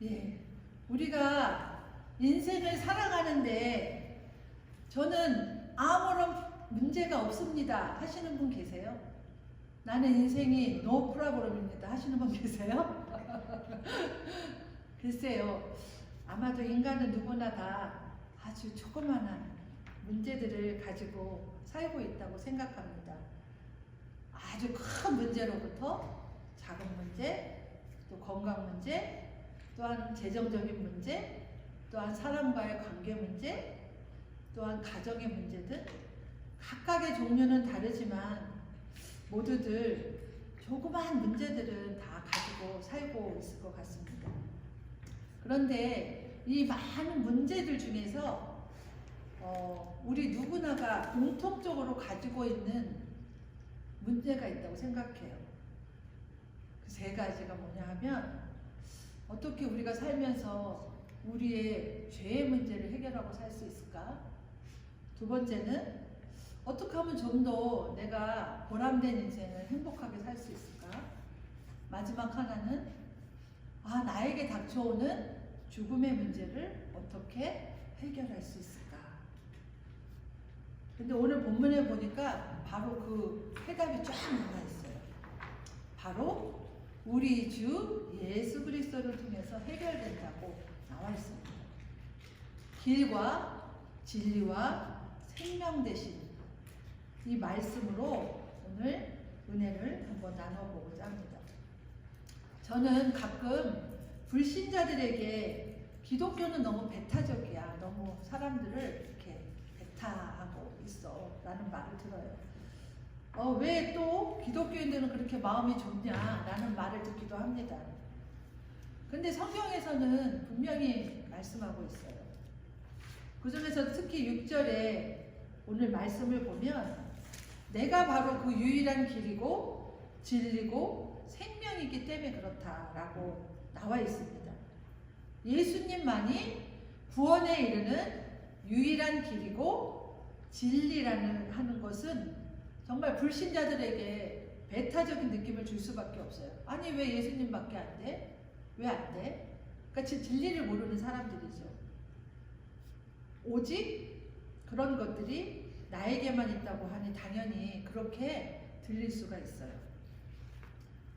예, 우리가 인생을 살아가는데 저는 아무런 문제가 없습니다 하시는 분 계세요? 나는 인생이 no problem입니다 하시는 분 계세요? 글쎄요, 아마도 인간은 누구나 다 아주 조그마한 문제들을 가지고 살고 있다고 생각합니다. 아주 큰 문제로부터 작은 문제, 또 건강 문제, 또한 재정적인 문제, 또한 사람과의 관계 문제, 또한 가정의 문제들, 각각의 종류는 다르지만 모두들 조그마한 문제들은 다 가지고 살고 있을 것 같습니다. 그런데 이 많은 문제들 중에서 우리 누구나가 공통적으로 가지고 있는 문제가 있다고 생각해요. 그 세 가지가 뭐냐 하면, 어떻게 우리가 살면서 우리의 죄의 문제를 해결하고 살 수 있을까? 두 번째는 어떻게 하면 좀 더 내가 보람된 인생을 행복하게 살 수 있을까? 마지막 하나는 나에게 닥쳐오는 죽음의 문제를 어떻게 해결할 수 있을까? 근데 오늘 본문에 보니까 바로 그 해답이 쫙 나와 있어요. 바로 우리 주 예수 그리스도를 통해서 해결된다고 나와 있습니다. 길과 진리와 생명 되신 이 말씀으로 오늘 은혜를 한번 나눠보고자 합니다. 저는 가끔 불신자들에게 기독교는 너무 배타적이야, 너무 사람들을 이렇게 배타하고 있어 라는 말을 들어요. 왜 또 기독교인들은 그렇게 마음이 좁냐 라는 말을 듣기도 합니다. 근데 성경에서는 분명히 말씀하고 있어요. 그 중에서 특히 6절에 오늘 말씀을 보면 내가 바로 그 유일한 길이고 진리고 생명이기 때문에 그렇다라고 나와 있습니다. 예수님만이 구원에 이르는 유일한 길이고 진리라는 하는 것은 정말 불신자들에게 배타적인 느낌을 줄 수밖에 없어요. 아니 왜 예수님밖에 안 돼? 왜 안 돼? 그러니까 진리를 모르는 사람들이죠. 오직 그런 것들이 나에게만 있다고 하니 당연히 그렇게 들릴 수가 있어요.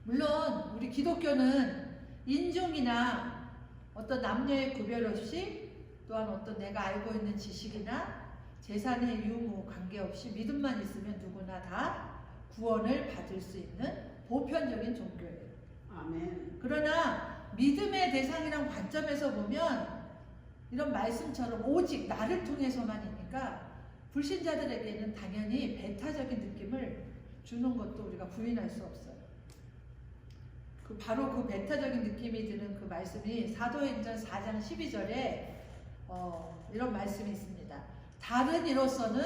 물론 우리 기독교는 인종이나 어떤 남녀의 구별 없이, 또한 어떤 내가 알고 있는 지식이나 재산의 유무 관계없이 믿음만 있으면 누구나 다 구원을 받을 수 있는 보편적인 종교예요. 아멘. 그러나 믿음의 대상이란 관점에서 보면 이런 말씀처럼 오직 나를 통해서만이니까 불신자들에게는 당연히 배타적인 느낌을 주는 것도 우리가 부인할 수 없어요. 바로 그 배타적인 느낌이 드는 그 말씀이 사도행전 4장 12절에 이런 말씀이 있습니다. 다른 이로서는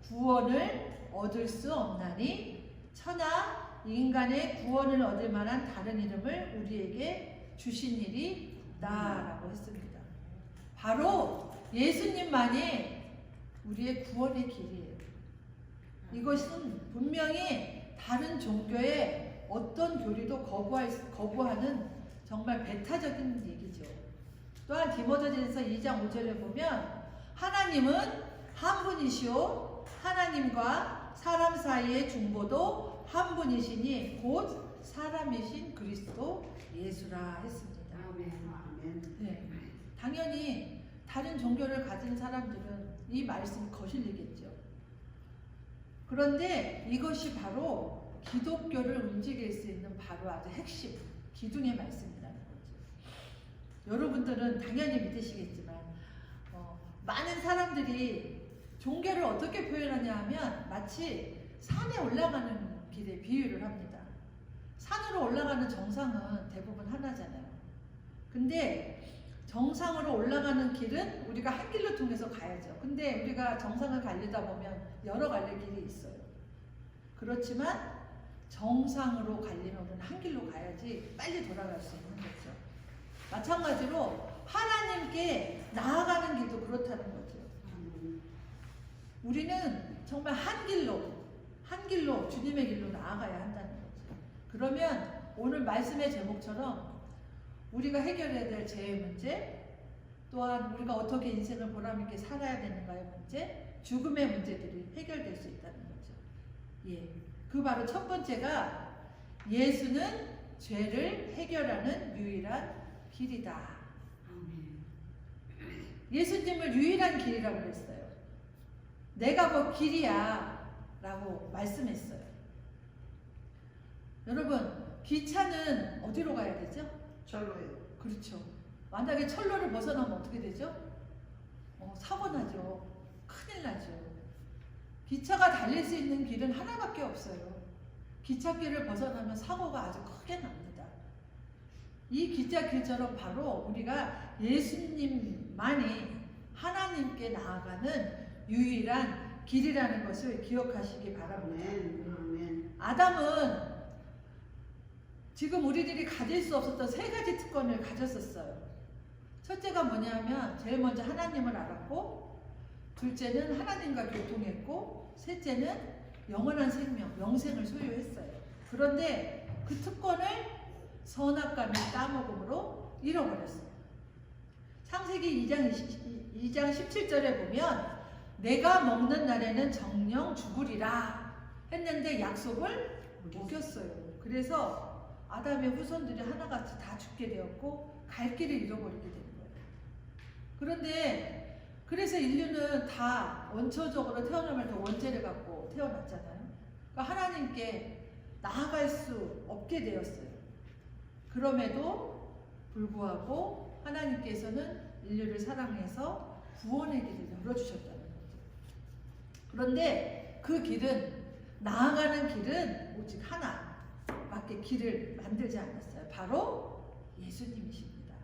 구원을 얻을 수 없나니 천하 인간의 구원을 얻을 만한 다른 이름을 우리에게 주신 일이 있다라고 했습니다. 바로 예수님만이 우리의 구원의 길이에요. 이것은 분명히 다른 종교의 어떤 교리도 거부하는 정말 배타적인 얘기죠. 또한 디모데전서 2장 5절에 보면 하나님은 한 분이시오 하나님과 사람 사이의 중보도 한 분이시니 곧 사람이신 그리스도 예수라 했습니다. 아멘. 네, 당연히 다른 종교를 가진 사람들은 이 말씀이 거슬리겠죠. 그런데 이것이 바로 기독교를 움직일 수 있는 바로 아주 핵심, 기둥의 말씀이라는 거죠. 여러분들은 당연히 믿으시겠지만 많은 사람들이 종교를 어떻게 표현하냐 하면 마치 산에 올라가는 길에 비유를 합니다. 산으로 올라가는 정상은 대부분 하나잖아요. 근데 정상으로 올라가는 길은 우리가 한 길로 통해서 가야죠. 근데 우리가 정상을 가려다 보면 여러 갈래 길이 있어요. 그렇지만 정상으로 가려면 한 길로 가야지 빨리 돌아갈 수 있는 거죠. 마찬가지로 하나님께 나아가는 길도 그렇다는 거죠. 우리는 정말 한 길로 주님의 길로 나아가야 한다는 거죠. 그러면 오늘 말씀의 제목처럼 우리가 해결해야 될 죄의 문제, 또한 우리가 어떻게 인생을 보람있게 살아야 되는가의 문제, 죽음의 문제들이 해결될 수 있다는 거죠. 예, 그 바로 첫 번째가 예수는 죄를 해결하는 유일한 길이다. 예수님을 유일한 길이라고 그랬어요. 내가 그 길이야 라고 말씀했어요. 여러분, 기차는 어디로 가야 되죠? 절로요. 그렇죠. 만약에 철로를 벗어나면 어떻게 되죠? 사고 나죠. 큰일 나죠. 기차가 달릴 수 있는 길은 하나밖에 없어요. 기찻길을 벗어나면 사고가 아주 크게 납니다. 이 기찻길처럼 바로 우리가 예수님만이 하나님께 나아가는 유일한 길이라는 것을 기억하시기 바랍니다. 아멘. 아담은 지금 우리들이 가질 수 없었던 세 가지 특권을 가졌었어요. 첫째가 뭐냐면 제일 먼저 하나님을 알았고, 둘째는 하나님과 교통했고, 셋째는 영원한 생명, 영생을 소유했어요. 그런데 그 특권을 선악과를 따먹음으로 잃어버렸어요. 창세기 2장 17절에 보면 내가 먹는 날에는 정령 죽으리라 했는데 약속을 어겼어요. 그래서 아담의 후손들이 하나같이 다 죽게 되었고 갈 길을 잃어버리게 된 거예요. 그런데 그래서 인류는 다 원초적으로 태어나면서 원죄를 갖고 태어났잖아요. 그러니까 하나님께 나아갈 수 없게 되었어요. 그럼에도 불구하고 하나님께서는 인류를 사랑해서 구원의 길을 열어주셨다는 거죠. 그런데 그 길은, 나아가는 길은 오직 하나밖에 길을 만들지 않았어요. 바로 예수님이십니다.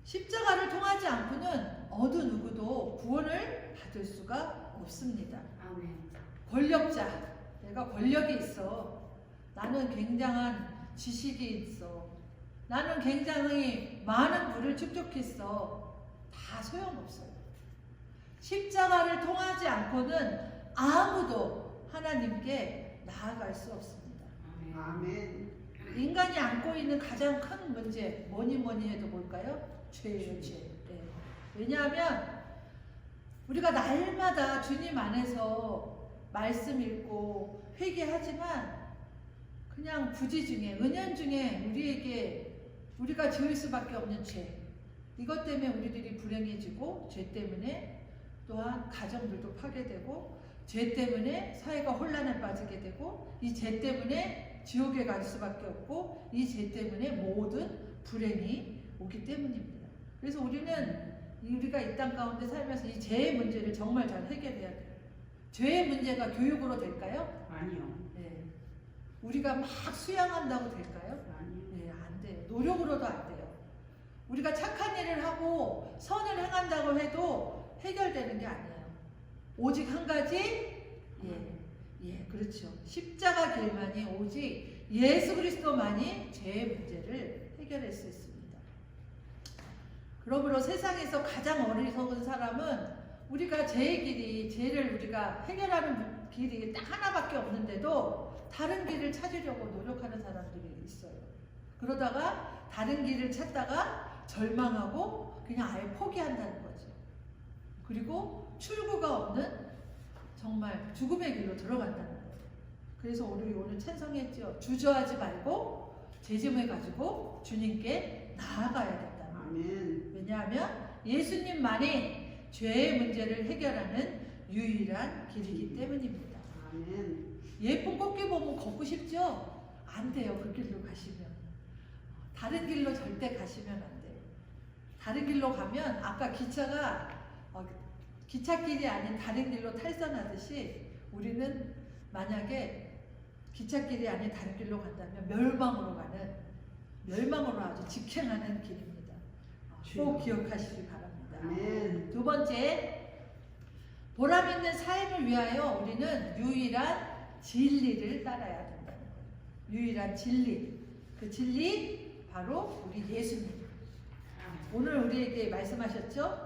십자가를 통하지 않고는 어느 누구도 구원을 받을 수가 없습니다. 아멘. 권력자, 내가 권력이 있어, 나는 굉장한 지식이 있어, 나는 굉장히 많은 부를 축적했어, 다 소용없어요. 십자가를 통하지 않고는 아무도 하나님께 나아갈 수 없습니다. 아멘. 인간이 안고 있는 가장 큰 문제, 뭐니 해도 뭘까요? 죄예요, 죄. 네. 왜냐하면 우리가 날마다 주님 안에서 말씀 읽고 회개하지만 그냥 부지중에, 은연중에 우리가 지을 수밖에 없는 죄, 이것 때문에 우리들이 불행해지고, 죄 때문에 또한 가정들도 파괴되고, 죄 때문에 사회가 혼란에 빠지게 되고, 이 죄 때문에 지옥에 갈 수밖에 없고, 이 죄 때문에 모든 불행이 오기 때문입니다. 그래서 우리가 이 땅 가운데 살면서 이 죄의 문제를 정말 잘 해결해야 돼요. 죄의 문제가 교육으로 될까요? 아니요. 네. 우리가 막 수양한다고 될까요? 아니요. 네, 안 돼요. 노력으로도 안 돼요. 우리가 착한 일을 하고 선을 행한다고 해도 해결되는 게 아니에요. 오직 한 가지, 그렇죠. 십자가 길만이, 오직 예수 그리스도만이 죄의 문제를 해결할 수 있습니다. 그러므로 세상에서 가장 어리석은 사람은 우리가 죄를 우리가 해결하는 길이 딱 하나밖에 없는데도 다른 길을 찾으려고 노력하는 사람들이 있어요. 그러다가 다른 길을 찾다가 절망하고 그냥 아예 포기한다는 거죠. 그리고 출구가 없는 정말 죽음의 길로 들어간다는 거예요. 그래서 우리 오늘 찬송했죠. 주저하지 말고 재짐을 가지고 주님께 나아가야 된다는 거예요. 아멘. 왜냐하면 예수님만이 죄의 문제를 해결하는 유일한 길이기 때문입니다. 아멘. 예쁜 꽃게 보면 걷고 싶죠? 안 돼요. 그 길로 가시면. 다른 길로 절대 가시면 안 돼요. 다른 길로 가면 아까 기찻길이 아닌 다른 길로 탈선하듯이 우리는 만약에 기찻길이 아닌 다른 길로 간다면 멸망으로 아주 직행하는 길입니다. 꼭 기억하시기 바랍니다. 아멘. 두 번째, 보람 있는 삶을 위하여 우리는 유일한 진리를 따라야 된다는 거예요. 유일한 진리. 그 진리 바로 우리 예수님. 오늘 우리에게 말씀하셨죠?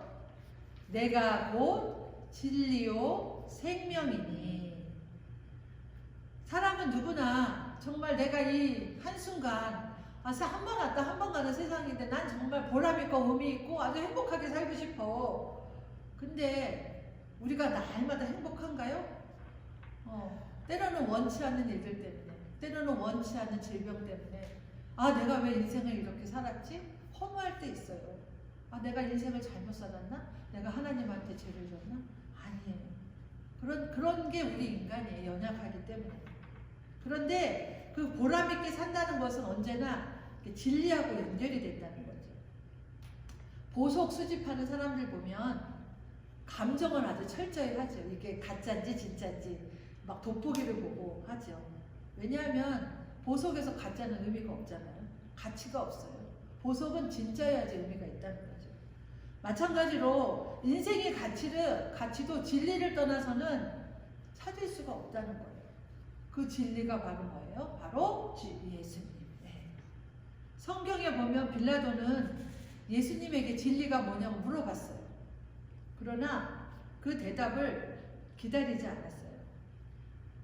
내가 곧 진리요 생명이니. 사람은 누구나 정말 내가 이 한순간 한 번 왔다 한 번 가는 세상인데 난 정말 보람 있고 의미 있고 아주 행복하게 살고 싶어. 근데 우리가 날마다 행복한가요? 때로는 원치 않는 일들 때문에, 때로는 원치 않는 질병 때문에 내가 왜 인생을 이렇게 살았지? 허무할 때 있어요. 내가 인생을 잘못 살았나? 내가 하나님한테 죄를 졌나? 아니에요. 그런 게 우리 인간이에요. 연약하기 때문에. 그런데 그 보람 있게 산다는 것은 언제나 진리하고 연결이 된다는 거죠. 보석 수집하는 사람들 보면 감정을 아주 철저히 하죠. 이게 가짜인지 진짜인지 막 돋보기를 보고 하죠. 왜냐하면 보석에서 가짜는 의미가 없잖아요. 가치가 없어요. 보석은 진짜여야지 의미가 있다는 거죠. 마찬가지로 인생의 가치도 진리를 떠나서는 찾을 수가 없다는 거예요. 그 진리가 바로 뭐예요? 바로 예수님. 네. 성경에 보면 빌라도는 예수님에게 진리가 뭐냐고 물어봤어요. 그러나 그 대답을 기다리지 않았어요.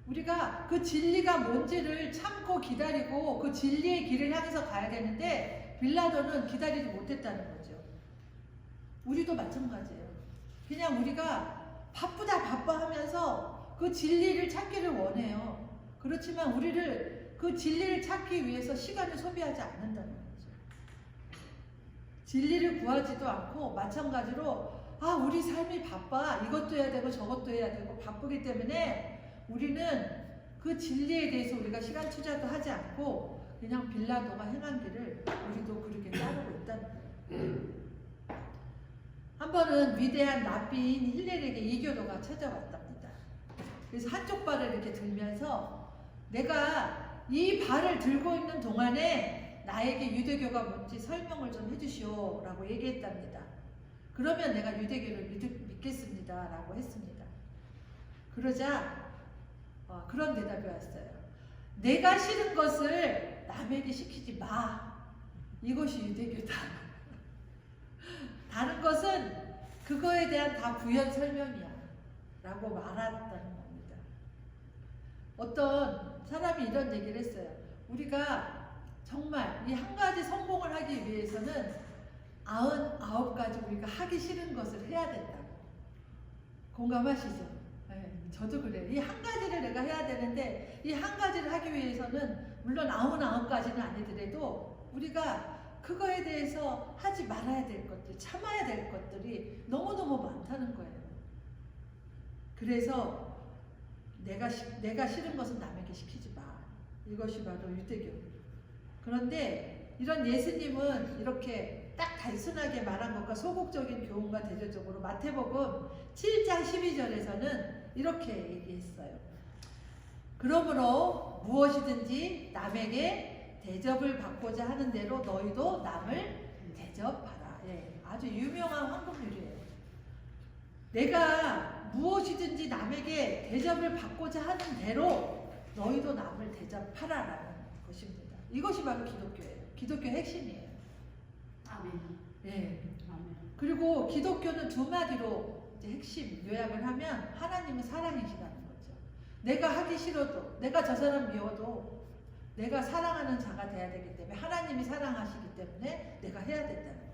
우리가 그 진리가 뭔지를 참고 기다리고 그 진리의 길을 향해서 가야 되는데 빌라도는 기다리지 못했다는 거죠. 우리도 마찬가지예요. 그냥 우리가 바빠 하면서 그 진리를 찾기를 원해요. 그렇지만 우리를 그 진리를 찾기 위해서 시간을 소비하지 않는다는 거죠. 진리를 구하지도 않고 마찬가지로 우리 삶이 바빠. 이것도 해야 되고 저것도 해야 되고 바쁘기 때문에 우리는 그 진리에 대해서 우리가 시간 투자도 하지 않고 그냥 빌라도가 행한 길을 우리도 그렇게 따르고 있다는 거예요. 한 번은 위대한 랍비인 힐렐에게 이교도가 찾아왔답니다. 그래서 한쪽 발을 이렇게 들면서 내가 이 발을 들고 있는 동안에 나에게 유대교가 뭔지 설명을 좀 해주시오 라고 얘기했답니다. 그러면 내가 유대교를 믿겠습니다 라고 했습니다. 그러자 그런 대답이 왔어요. 내가 싫은 것을 남에게 시키지 마. 이것이 유대교다. 다른 것은 그거에 대한 다 부연 설명이야 라고 말했다는 겁니다. 어떤 사람이 이런 얘기를 했어요. 우리가 정말 이 한 가지 성공을 하기 위해서는 99가지 우리가 하기 싫은 것을 해야 된다고. 공감하시죠? 네, 저도 그래요. 이 한 가지를 내가 해야 되는데 이 한 가지를 하기 위해서는 물론 99가지는 아니더라도 우리가 그거에 대해서 하지 말아야 될 것들, 참아야 될 것들이 너무너무 많다는 거예요. 그래서 내가 싫은 것은 남에게 시키지 마. 이것이 바로 유대교. 그런데 이런 예수님은 이렇게 딱 단순하게 말한 것과 소극적인 교훈과 대조적으로 마태복음 7장 12절에서는 이렇게 얘기했어요. 그러므로 무엇이든지 남에게 대접을 받고자 하는 대로 너희도 남을 대접하라. 예, 아주 유명한 황금률이에요. 내가 무엇이든지 남에게 대접을 받고자 하는 대로 너희도 남을 대접하라라는 것입니다. 이것이 바로 기독교예요. 기독교의 핵심이에요. 아멘. 예. 아멘. 그리고 기독교는 두 마디로 이제 핵심 요약을 하면 하나님은 사랑이시라는 거죠. 내가 하기 싫어도, 내가 저 사람 미워도 내가 사랑하는 자가 돼야 되기 때문에 하나님이 사랑하시기 때문에 내가 해야 된다는 거예요.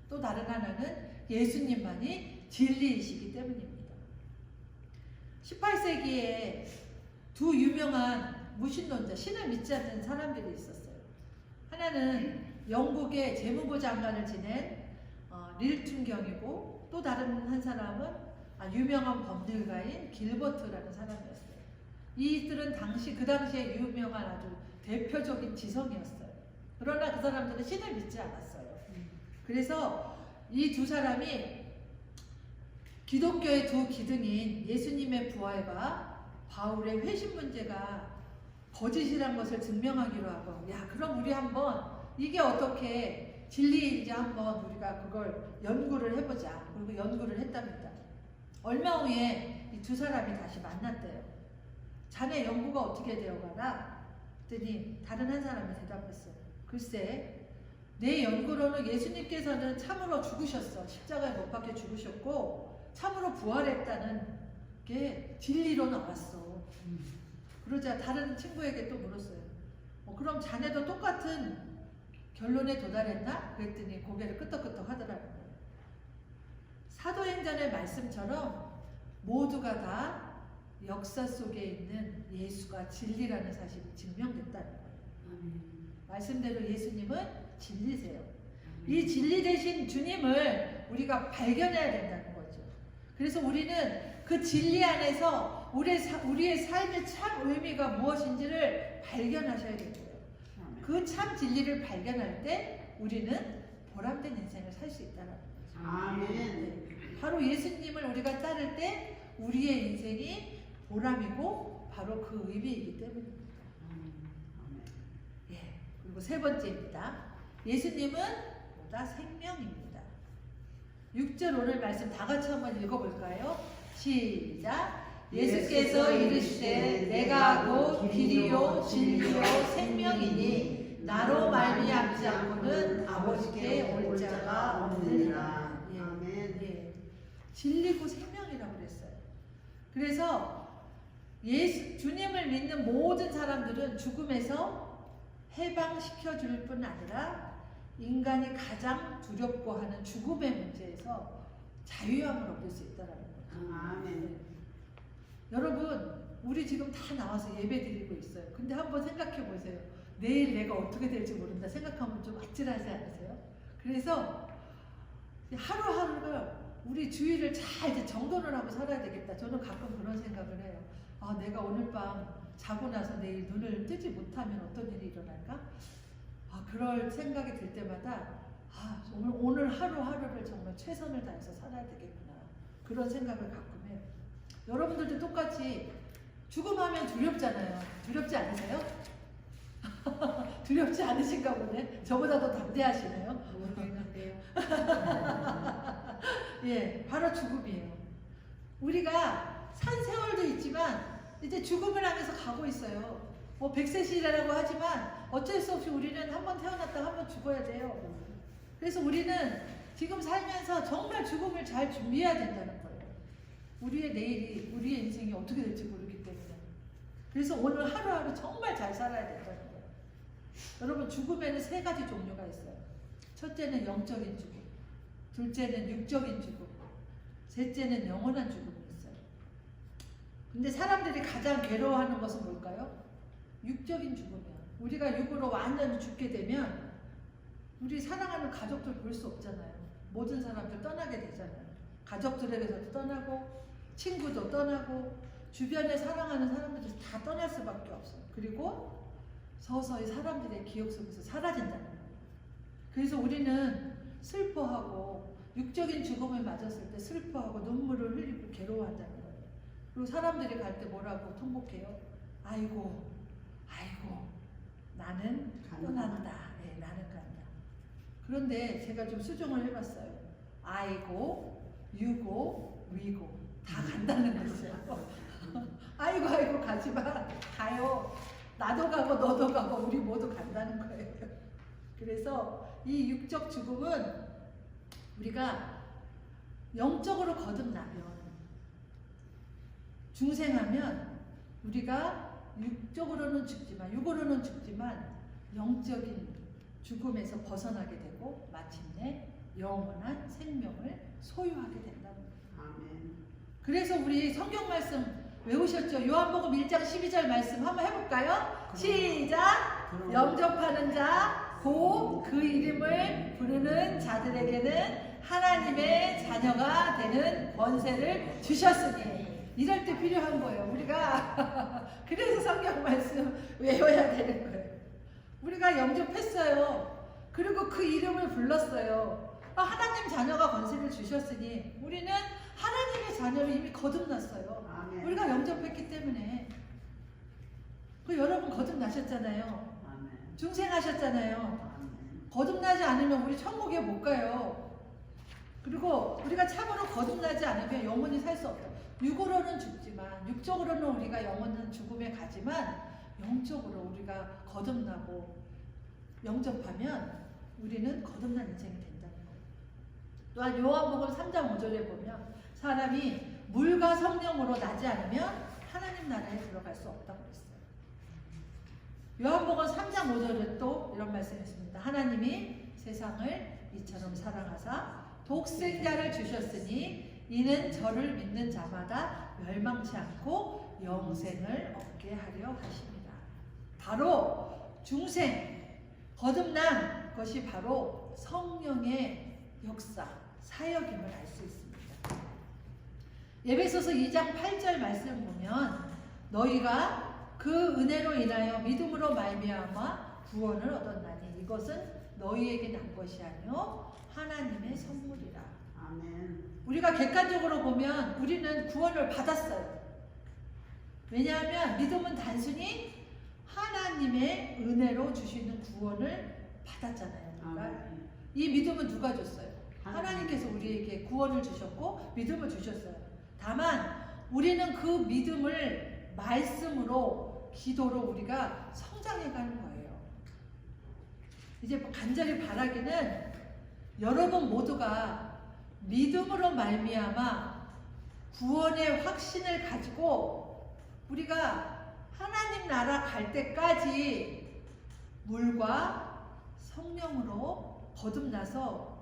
또 다른 하나는 예수님만이 진리이시기 때문입니다. 18세기에 두 유명한 무신론자, 신을 믿지 않는 사람들이 있었어요. 하나는 영국의 재무부 장관을 지낸 릴퉁경이고 또 다른 한 사람은 유명한 법률가인 길버트라는 사람이었어요. 이들은 그 당시에 유명한 아주 대표적인 지성이었어요. 그러나 그 사람들은 신을 믿지 않았어요. 그래서 이 두 사람이 기독교의 두 기둥인 예수님의 부활과 바울의 회심 문제가 거짓이란 것을 증명하기로 하고, 그럼 우리 한번 이게 어떻게 진리인지 한번 우리가 그걸 연구를 해보자. 그리고 연구를 했답니다. 얼마 후에 이 두 사람이 다시 만났대요. 자네 연구가 어떻게 되어가나? 그랬더니 다른 한 사람이 대답했어요. 글쎄, 내 연구로는 예수님께서는 참으로 죽으셨어. 십자가에 못 박혀 죽으셨고 참으로 부활했다는 게 진리로 나왔어. 그러자 다른 친구에게 또 물었어요. 그럼 자네도 똑같은 결론에 도달했나? 그랬더니 고개를 끄덕끄덕 하더라고요. 사도행전의 말씀처럼 모두가 다 역사 속에 있는 예수가 진리라는 사실이 증명됐다는 거예요. 말씀대로 예수님은 진리세요. 이 진리 되신 주님을 우리가 발견해야 된다는 거죠. 그래서 우리는 그 진리 안에서 우리의 삶의 참 의미가 무엇인지를 발견하셔야 되고요. 그 참 진리를 발견할 때 우리는 보람된 인생을 살 수 있다는 거죠. 아멘. 바로 예수님을 우리가 따를 때 우리의 인생이 보람이고 바로 그 의미이기 때문입니다. 예. 그리고 세 번째입니다. 예수님은 보다 생명입니다. 6절 오늘 말씀 다 같이 한번 읽어볼까요? 시작. 예수께서 이르시되 내가 곧 길이요 진리요 생명이니 나로 말미암지 않고는 아버지께 올 자가 없느니라. 예. 아멘. 예. 진리고 생명이라고 그랬어요. 그래서 주님을 믿는 모든 사람들은 죽음에서 해방시켜 줄 뿐 아니라 인간이 가장 두렵고 하는 죽음의 문제에서 자유함을 얻을 수 있다는 거죠. 아멘. 여러분, 우리 지금 다 나와서 예배 드리고 있어요. 근데 한번 생각해 보세요. 내일 내가 어떻게 될지 모른다 생각하면 좀 아찔하지 않으세요? 그래서 하루하루를 우리 주의를 잘 이제 정돈을 하고 살아야 되겠다. 저는 가끔 그런 생각을 해요. 아, 내가 오늘 밤 자고 나서 내일 눈을 뜨지 못하면 어떤 일이 일어날까? 아, 그럴 생각이 들 때마다 아, 오늘 하루하루를 정말 최선을 다해서 살아야 되겠구나. 그런 생각을 가끔 해요. 여러분들도 똑같이 죽음하면 두렵잖아요. 두렵지 않으세요? 두렵지 않으신가 보네. 저보다 더 담대하시네요. 모르겠는데요. 예, 바로 죽음이에요. 우리가 산 세월도 있지만 이제 죽음을 향해서 가고 있어요. 뭐 100세시라고 하지만 어쩔 수 없이 우리는 한번 태어났다 한번 죽어야 돼요. 그래서 우리는 지금 살면서 정말 죽음을 잘 준비해야 된다는 거예요. 우리의 내일이, 우리의 인생이 어떻게 될지 모르기 때문에. 그래서 오늘 하루하루 정말 잘 살아야 된다는 거예요. 여러분, 죽음에는 세 가지 종류가 있어요. 첫째는 영적인 죽음, 둘째는 육적인 죽음, 셋째는 영원한 죽음이 있어요. 근데 사람들이 가장 괴로워하는 것은 뭘까요? 육적인 죽음이야. 우리가 육으로 완전히 죽게 되면 우리 사랑하는 가족들 볼 수 없잖아요. 모든 사람들 떠나게 되잖아요. 가족들에게서도 떠나고 친구도 떠나고 주변에 사랑하는 사람들이 다 떠날 수밖에 없어요. 그리고 서서히 사람들의 기억 속에서 사라진다는 거예요. 그래서 우리는 슬퍼하고 육적인 죽음을 맞았을 때 슬퍼하고 눈물을 흘리고 괴로워한다는 거예요. 그리고 사람들이 갈 때 뭐라고 통곡해요? 아이고, 아이고, 나는 떠난다. 네, 나는 간다. 그런데 제가 좀 수정을 해봤어요. 아이고, 유고, 위고 다 간다는 거죠. 아이고, 아이고, 가지마. 가요. 나도 가고 너도 가고 우리 모두 간다는 거예요. 그래서 이 육적 죽음은 우리가 영적으로 거듭나면, 중생하면 우리가 육적으로는 죽지만, 육으로는 죽지만 영적인 죽음에서 벗어나게 되고 마침내 영원한 생명을 소유하게 된다는 거예요. 아멘. 그래서 우리 성경 말씀 외우셨죠? 요한복음 1장 12절 말씀 한번 해볼까요? 시작! 영접하는 자, 곧 그 이름을 부르는 자들에게는 하나님의 자녀가 되는 권세를 주셨으니. 이럴 때 필요한 거예요. 우리가 그래서 성경 말씀 외워야 되는 거예요. 우리가 영접했어요. 그리고 그 이름을 불렀어요. 하나님 자녀가 권세를 주셨으니 우리는 하나님의 자녀로 이미 거듭났어요. 아멘. 우리가 영접했기 때문에. 그 여러분 거듭나셨잖아요. 아멘. 중생하셨잖아요. 아멘. 거듭나지 않으면 우리 천국에 못 가요. 그리고 우리가 참으로 거듭나지 않으면 영원히 살 수 없다. 육으로는 죽지만, 육적으로는 우리가 영원한 죽음에 가지만 영적으로 우리가 거듭나고 영접하면 우리는 거듭난 인생이 된다는 거예요. 또한 요한복음 3장 5절에 보면 사람이 물과 성령으로 나지 않으면 하나님 나라에 들어갈 수 없다고 했어요. 요한복음 3장 5절에 또 이런 말씀이 있습니다. 하나님이 세상을 이처럼 사랑하사 독생자를 주셨으니 이는 저를 믿는 자마다 멸망치 않고 영생을 얻게 하려 하십니다. 바로 중생, 거듭난 것이 바로 성령의 역사, 사역임을 알 수 있습니다. 에베소서 2장 8절 말씀 보면 너희가 그 은혜로 인하여 믿음으로 말미암아 구원을 얻었나니 이것은 너희에게 난 것이 아니요 하나님의 선물이라. 아멘. 우리가 객관적으로 보면 우리는 구원을 받았어요. 왜냐하면 믿음은 단순히 하나님의 은혜로 주시는 구원을 받았잖아요. 우리가. 아멘. 이 믿음은 누가 줬어요? 하나님께서 우리에게 구원을 주셨고 믿음을 주셨어요. 다만 우리는 그 믿음을 말씀으로 기도로 우리가 성장해가는 거예요. 이제 간절히 바라기는 여러분 모두가 믿음으로 말미암아 구원의 확신을 가지고 우리가 하나님 나라 갈 때까지 물과 성령으로 거듭나서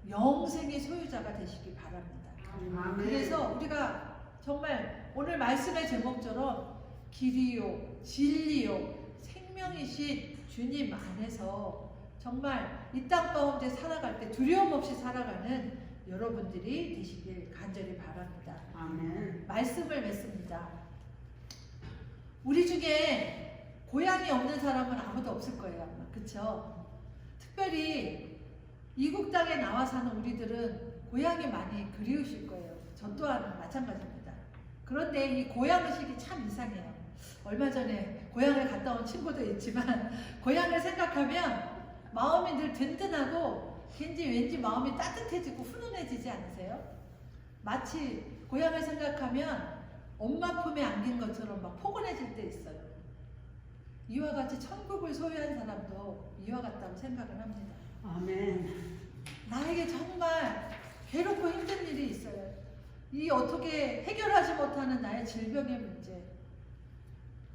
영생의 소유자가 되시기 바랍니다. 아멘. 그래서 우리가 정말 오늘 말씀의 제목처럼 길이요, 진리요, 생명이신 주님 안에서 정말 이 땅 가운데 살아갈 때 두려움 없이 살아가는 여러분들이 되시길 간절히 바랍니다. 아멘. 말씀을 맺습니다. 우리 중에 고향이 없는 사람은 아무도 없을 거예요, 아마. 그쵸? 특별히 이국 땅에 나와 사는 우리들은 고향이 많이 그리우실 거예요. 저 또한 마찬가지입니다. 그런데 이 고향의식이 참 이상해요. 얼마 전에 고향을 갔다 온 친구도 있지만 고향을 생각하면 마음이 늘 든든하고 왠지 마음이 따뜻해지고 훈훈해지지 않으세요? 마치 고향을 생각하면 엄마 품에 안긴 것처럼 막 포근해질 때 있어요. 이와 같이 천국을 소유한 사람도 이와 같다고 생각을 합니다. 아멘. 나에게 정말 괴롭고 힘든 일이 있어요. 이 어떻게 해결하지 못하는 나의 질병의 문제,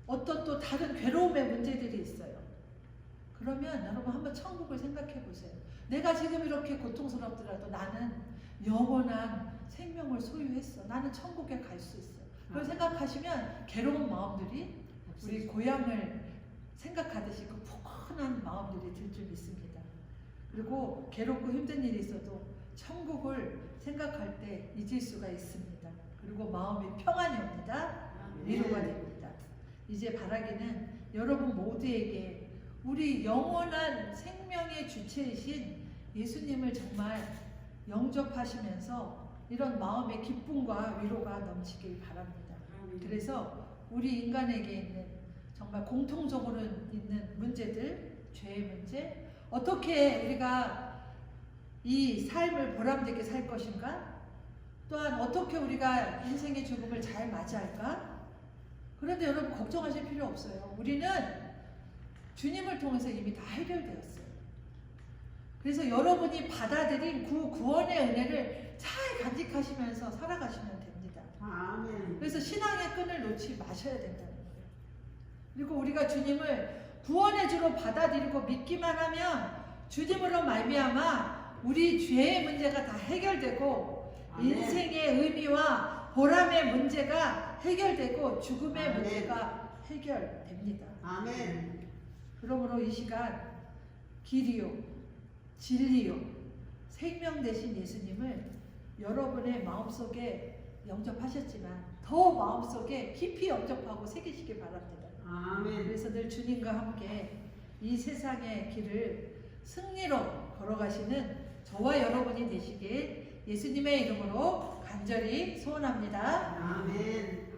어떤 또 다른 괴로움의 문제들이 있어요. 그러면 여러분 한번 천국을 생각해 보세요. 내가 지금 이렇게 고통스럽더라도 나는 영원한 생명을 소유했어. 나는 천국에 갈 수 있어. 그걸 생각하시면 괴로운 마음들이 우리 고향을 생각하듯이 그 포근한 마음들이 들 줄 믿습니다. 그리고 괴롭고 힘든 일이 있어도 천국을 생각할 때 잊을 수가 있습니다. 그리고 마음이 평안이 옵니다. 위로가 됩니다. 이제 바라기는 여러분 모두에게 우리 영원한 생명의 주체이신 예수님을 정말 영접하시면서 이런 마음의 기쁨과 위로가 넘치길 바랍니다. 그래서 우리 인간에게 있는 정말 공통적으로 있는 문제들, 죄의 문제, 어떻게 우리가 이 삶을 보람되게 살 것인가? 또한 어떻게 우리가 인생의 죽음을 잘 맞이할까? 그런데 여러분 걱정하실 필요 없어요. 우리는 주님을 통해서 이미 다 해결되었어요. 그래서 여러분이 받아들인 그 구원의 은혜를 잘 간직하시면서 살아가시면 됩니다. 아멘. 그래서 신앙의 끈을 놓지 마셔야 된다는 거예요. 그리고 우리가 주님을 구원의 주로 받아들이고 믿기만 하면 주님으로 말미암아 우리 죄의 문제가 다 해결되고 아멘. 인생의 의미와 보람의 문제가 해결되고 죽음의 아멘. 문제가 해결됩니다. 아멘. 그러므로 이 시간 길이요, 진리요, 생명 되신 예수님을 여러분의 마음속에 영접하셨지만 더 마음속에 깊이 영접하고 새기시기 바랍니다. 아멘. 그래서 늘 주님과 함께 이 세상의 길을 승리로 걸어가시는 저와 여러분이 되시길 예수님의 이름으로 간절히 소원합니다. 아멘.